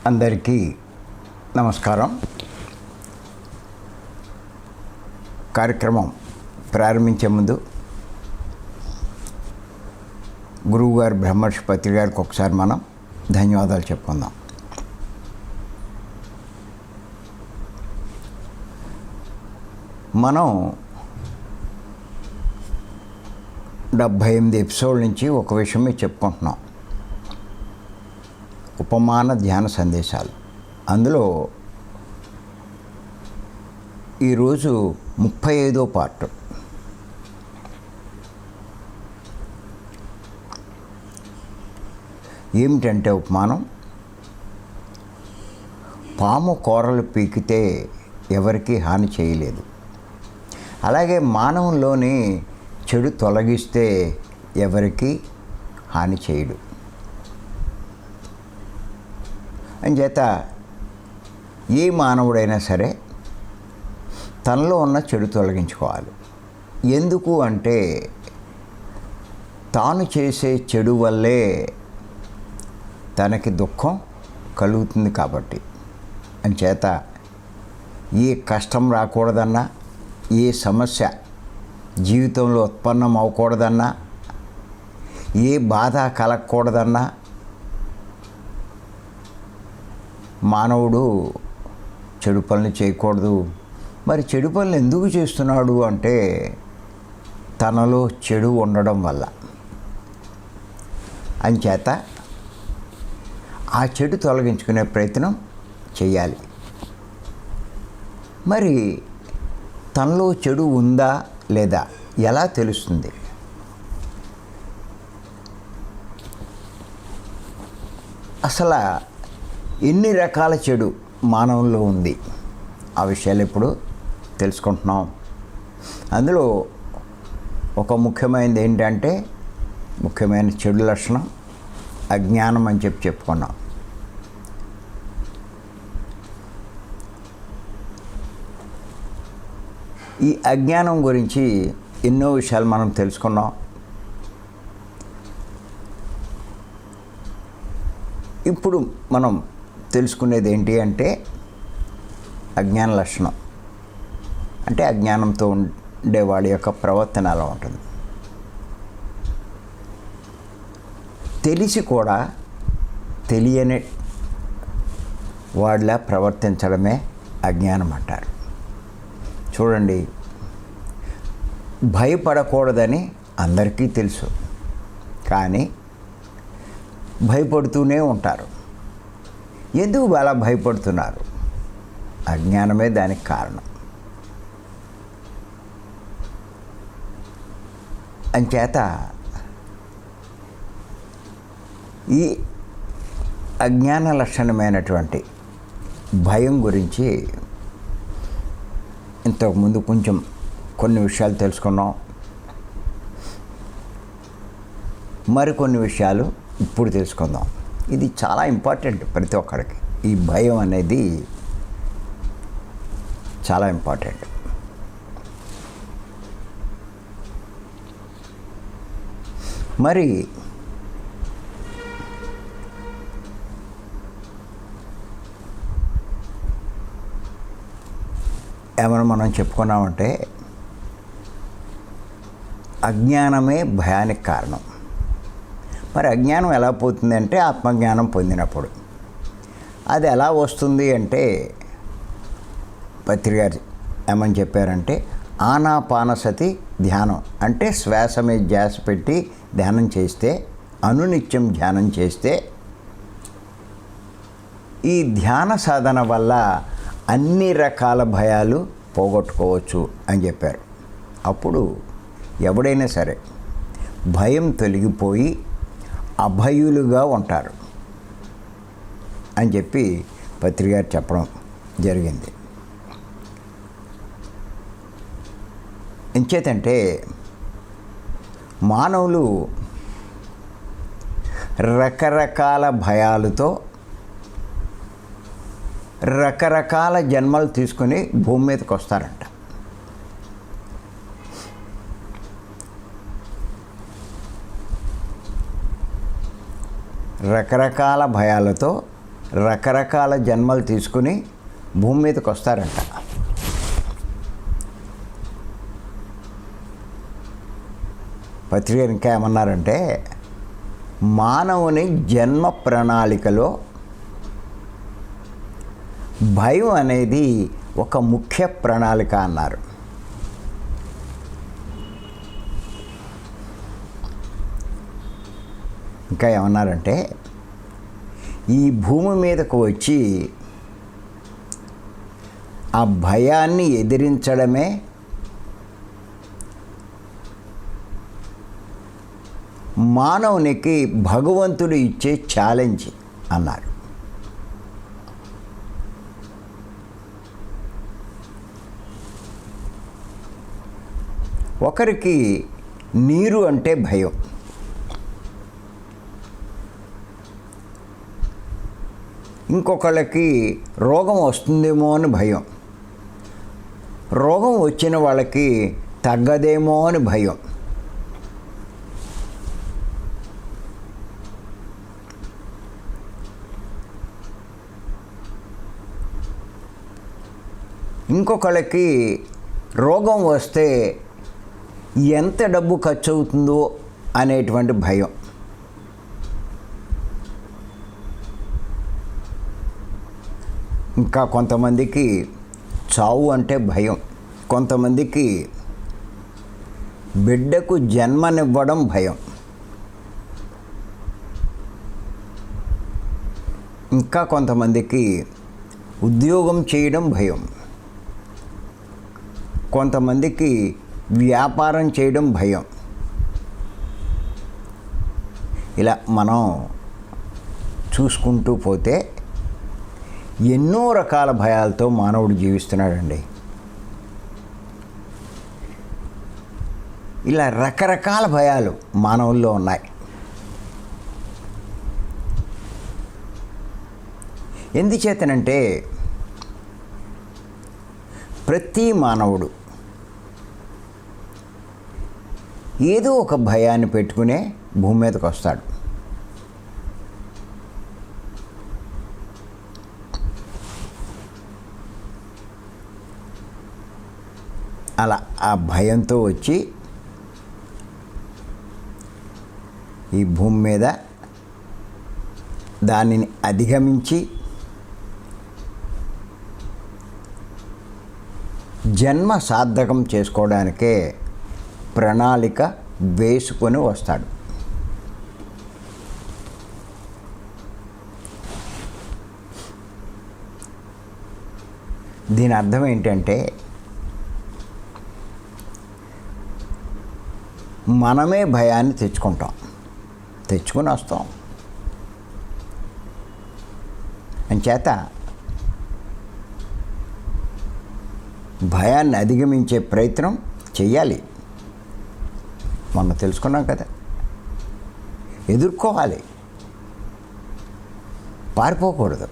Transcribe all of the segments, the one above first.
అందరికీ నమస్కారం. కార్యక్రమం ప్రారంభించే ముందు గురువుగారు బ్రహ్మర్షి పత్రి గారికి ఒకసారి మనం ధన్యవాదాలు చెప్పుకుందాం. మనం 78 ఎపిసోడ్ల నుంచి ఒక విషయమే చెప్పుకుంటున్నాం, ఉపమాన ధ్యాన సందేశాలు. అందులో ఈరోజు 35వ పార్ట్. ఏమిటంటే ఉపమానం, పాము కూరలు పీకితే ఎవరికీ హాని చేయలేదు, అలాగే మానవుల్లోని చెడు తొలగిస్తే ఎవరికి హాని చేయడు. అంచేత ఏ మానవుడైనా సరే తనలో ఉన్న చెడు తొలగించుకోవాలి. ఎందుకు అంటే తాను చేసే చెడు వల్లే తనకి దుఃఖం కలుగుతుంది కాబట్టి. అంచేత ఏ కష్టం రాకూడదన్నా, ఏ సమస్య జీవితంలో ఉత్పన్నం అవ్వకూడదన్నా, ఏ బాధ కలగకూడదన్నా మానవుడు చెడు పనులు చేయకూడదు. మరి చెడు పనులు ఎందుకు చేస్తున్నాడు అంటే తనలో చెడు ఉండడం వల్ల. అంచేత ఆ చెడు తొలగించుకునే ప్రయత్నం చేయాలి. మరి తనలో చెడు ఉందా లేదా ఎలా తెలుస్తుంది? అసలు ఎన్ని రకాల చెడు మానవుల్లో ఉంది, ఆ విషయాలు ఇప్పుడు తెలుసుకుంటున్నాం. అందులో ఒక ముఖ్యమైనది ఏంటంటే, ముఖ్యమైన చెడు లక్షణం అజ్ఞానం అని చెప్పుకున్నాం. ఈ అజ్ఞానం గురించి ఎన్నో విషయాలు మనం తెలుసుకున్నాం. ఇప్పుడు మనం తెలుసుకునేది ఏంటి అంటే, అజ్ఞాన లక్షణం అంటే అజ్ఞానంతో ఉండేవాడి యొక్క ప్రవర్తన ఎలా ఉంటుంది. తెలిసి కూడా తెలియని వాడిలా ప్రవర్తించడమే అజ్ఞానం అంటారు. చూడండి, భయపడకూడదని అందరికీ తెలుసు, కానీ భయపడుతూనే ఉంటారు. ఎందుకు అలా భయపడుతున్నారు? అజ్ఞానమే దానికి కారణం. అంచేత ఈ అజ్ఞాన లక్షణమైనటువంటి భయం గురించి ఇంతకుముందు కొంచెం కొన్ని విషయాలు తెలుసుకున్నాం. మరికొన్ని విషయాలు ఇప్పుడు తెలుసుకుందాం. ఇది చాలా ఇంపార్టెంట్ ప్రతి ఒక్కరికి. ఈ భయం అనేది చాలా ఇంపార్టెంట్. మరి ఏమైనా మనం చెప్పుకున్నామంటే అజ్ఞానమే భయానికి కారణం. మరి అజ్ఞానం ఎలా పోతుంది అంటే ఆత్మజ్ఞానం పొందినప్పుడు. అది ఎలా వస్తుంది అంటే పత్రి గారు ఏమని చెప్పారంటే, ఆనాపానసతి ధ్యానం అంటే శ్వాస మీద ధ్యాస పెట్టి ధ్యానం చేస్తే, అనునిత్యం ధ్యానం చేస్తే, ఈ ధ్యాన సాధన వల్ల అన్ని రకాల భయాలు పోగొట్టుకోవచ్చు అని చెప్పారు. అప్పుడు ఎవడైనా సరే భయం తొలగిపోయి అభయులుగా ఉంటారు అని చెప్పి పత్రి గారు చెప్పడం జరిగింది. ఎంచేతంటే మానవులు రకరకాల భయాలతో రకరకాల జన్మలు తీసుకుని భూమి మీదకి వస్తారంట. రకరకాల భయాలతో రకరకాల జన్మలు తీసుకుని భూమి మీదకి వస్తారంట. పత్రిక ఇంకా ఏమన్నారంటే, మానవుని జన్మ ప్రణాళికలో భయం అనేది ఒక ముఖ్య ప్రణాళిక అన్నారు. ఇంకా ఏమన్నారంటే, ఈ భూమి మీదకు వచ్చి ఆ భయాన్ని ఎదిరించడమే మానవునికి భగవంతుడు ఇచ్చే ఛాలెంజ్ అన్నారు. ఒకరికి నీరు అంటే భయం, ఇంకొకళ్ళకి రోగం వస్తుందేమో అని భయం, రోగం వచ్చిన వాళ్ళకి తగ్గదేమో అని భయం, ఇంకొకళ్ళకి రోగం వస్తే ఎంత డబ్బు ఖర్చు అవుతుందో అనేటువంటి భయం, ఇంకా కొంతమందికి చావు అంటే భయం, కొంతమందికి బిడ్డకు జన్మనివ్వడం భయం, ఇంకా కొంతమందికి ఉద్యోగం చేయడం భయం, కొంతమందికి వ్యాపారం చేయడం భయం. ఇలా మనం చూసుకుంటూ పోతే ఎన్నో రకాల భయాలతో మానవుడు జీవిస్తున్నాడండి. ఇలా రకరకాల భయాలు మానవుల్లో ఉన్నాయి. ఎందుచేతనంటే ప్రతి మానవుడు ఏదో ఒక భయాన్ని పెట్టుకునే భూమి మీదకి వస్తాడు. అలా ఆ భయంతో వచ్చి ఈ భూమి మీద దానిని అధిగమించి జన్మ సార్థకం చేసుకోవడానికే ప్రణాళిక వేసుకొని వస్తాడు. దీని అర్థం ఏంటంటే, మనమే భయాన్ని తెచ్చుకొని వస్తాం. అంచేత భయాన్ని అధిగమించే ప్రయత్నం చెయ్యాలి. మనం తెలుసుకున్నాం కదా, ఎదుర్కోవాలి, పారిపోకూడదు.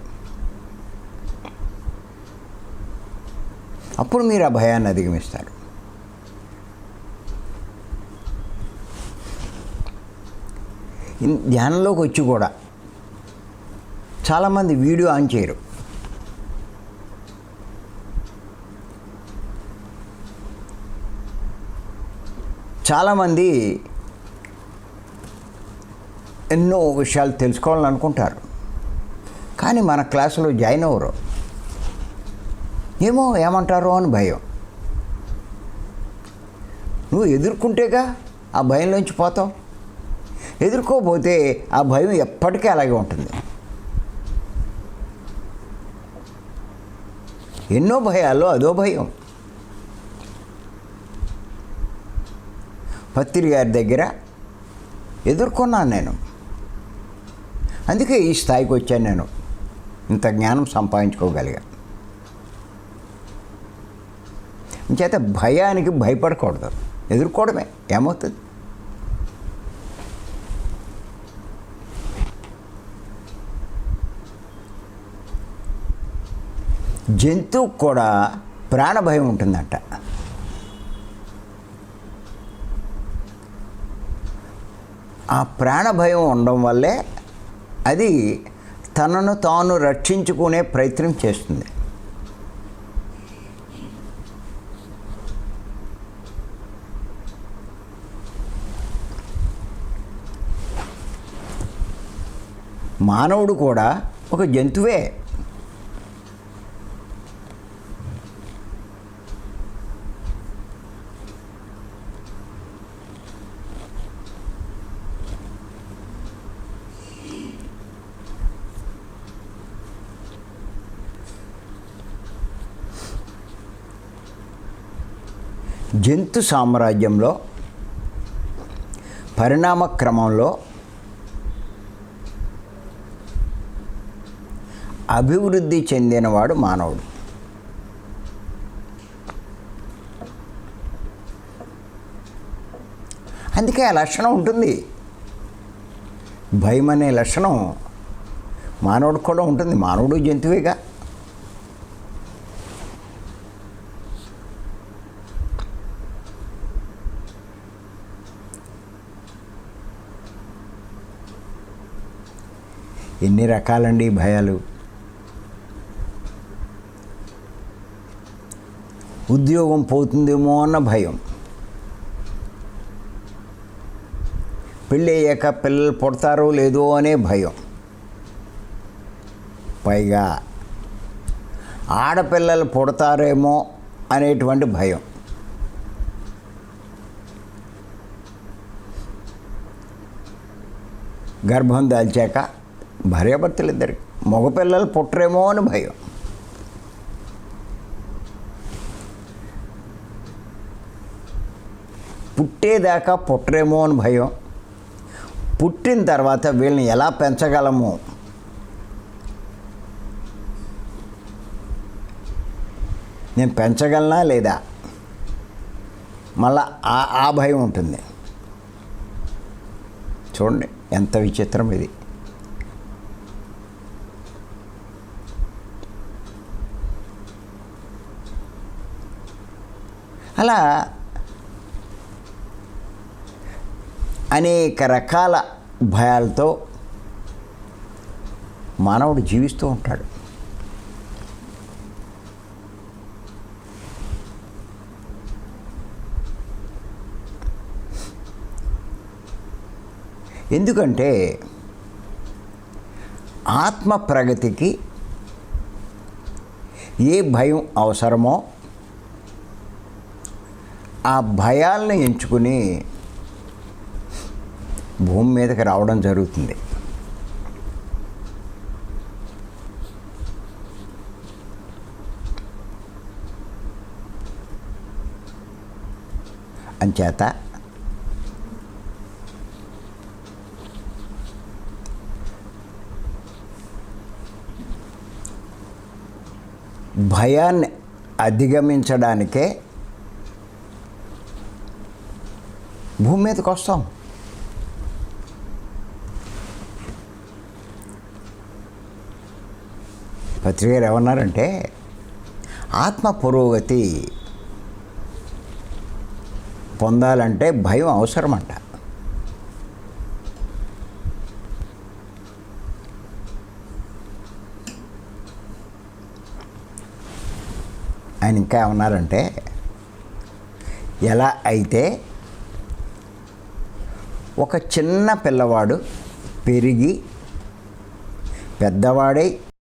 అప్పుడు మీరు ఆ భయాన్ని అధిగమిస్తారు. ధ్యానంలోకి వచ్చి కూడా చాలామంది వీడియో ఆన్ చేయరు. చాలామంది ఎన్నో విషయాలు తెలుసుకోవాలని అనుకుంటారు, కానీ మన క్లాసులో జాయిన్ అవ్వరు. ఏమంటారో అని భయం. నువ్వు ఎదుర్కొంటేగా ఆ భయంలోంచి పోతావు. ఎదుర్కోపోతే ఆ భయం ఎప్పటికీ అలాగే ఉంటుంది. ఎన్నో భయాల్లో అదో భయం. పత్రి గారి దగ్గర ఎదుర్కొన్నాను నేను. అందుకే ఈ స్థాయికి వచ్చాను నేను, ఇంత జ్ఞానం సంపాదించుకోగలిగా. చేత భయానికి భయపడకూడదు, ఎదుర్కోవడమే. ఏమవుతుంది? జంతువుకు కూడా ప్రాణభయం ఉంటుందంట. ఆ ప్రాణభయం ఉండడం వల్లే అది తనను తాను రక్షించుకునే ప్రయత్నం చేస్తుంది. మానవుడు కూడా ఒక జంతువే. జంతు సామ్రాజ్యంలో పరిణామ క్రమంలో అభివృద్ధి చెందినవాడు మానవుడు. అందుకే ఆ లక్షణం ఉంటుంది. భయం అనే లక్షణం మానవుడికి కూడా ఉంటుంది. మానవుడు జంతువేగా. ఎన్ని రకాలండి భయాలు. ఉద్యోగం పోతుందేమో అన్న భయం, పెళ్ళి అయ్యాక పిల్లలు పుడతారో లేదో అనే భయం, పైగా ఆడపిల్లలు పుడతారేమో అనేటువంటి భయం, గర్భం దాల్చాక భార్యాభర్తలు ఇద్దరికి మగపిల్లలు పుట్టరేమో అని భయం, పుట్టేదాకా పుట్టరేమో అని భయం, పుట్టిన తర్వాత వీళ్ళని ఎలా పెంచగలము, నేను పెంచగలనా లేదా, మళ్ళా ఆ భయం ఉంటుంది. చూడండి ఎంత విచిత్రం ఇది. అలా అనేక రకాల భయాలతో మానవుడు జీవిస్తూ ఉంటాడు. ఎందుకంటే ఆత్మ ప్రగతికి ఏ భయం అవసరమో ఆ భయాలను ఎంచుకుని భూమి మీదకి రావడం జరుగుతుంది. అంచేత భయాన్ని అధిగమించడానికే భూమి మీదకి వస్తాం. పత్రిక గారు ఏమన్నారంటే ఆత్మ పురోగతి పొందాలంటే భయం అవసరమంట. ఆయన ఇంకా ఏమన్నారంటే ఎలా అయితే ఒక చిన్న పిల్లవాడు పెరిగి పెద్దవాడై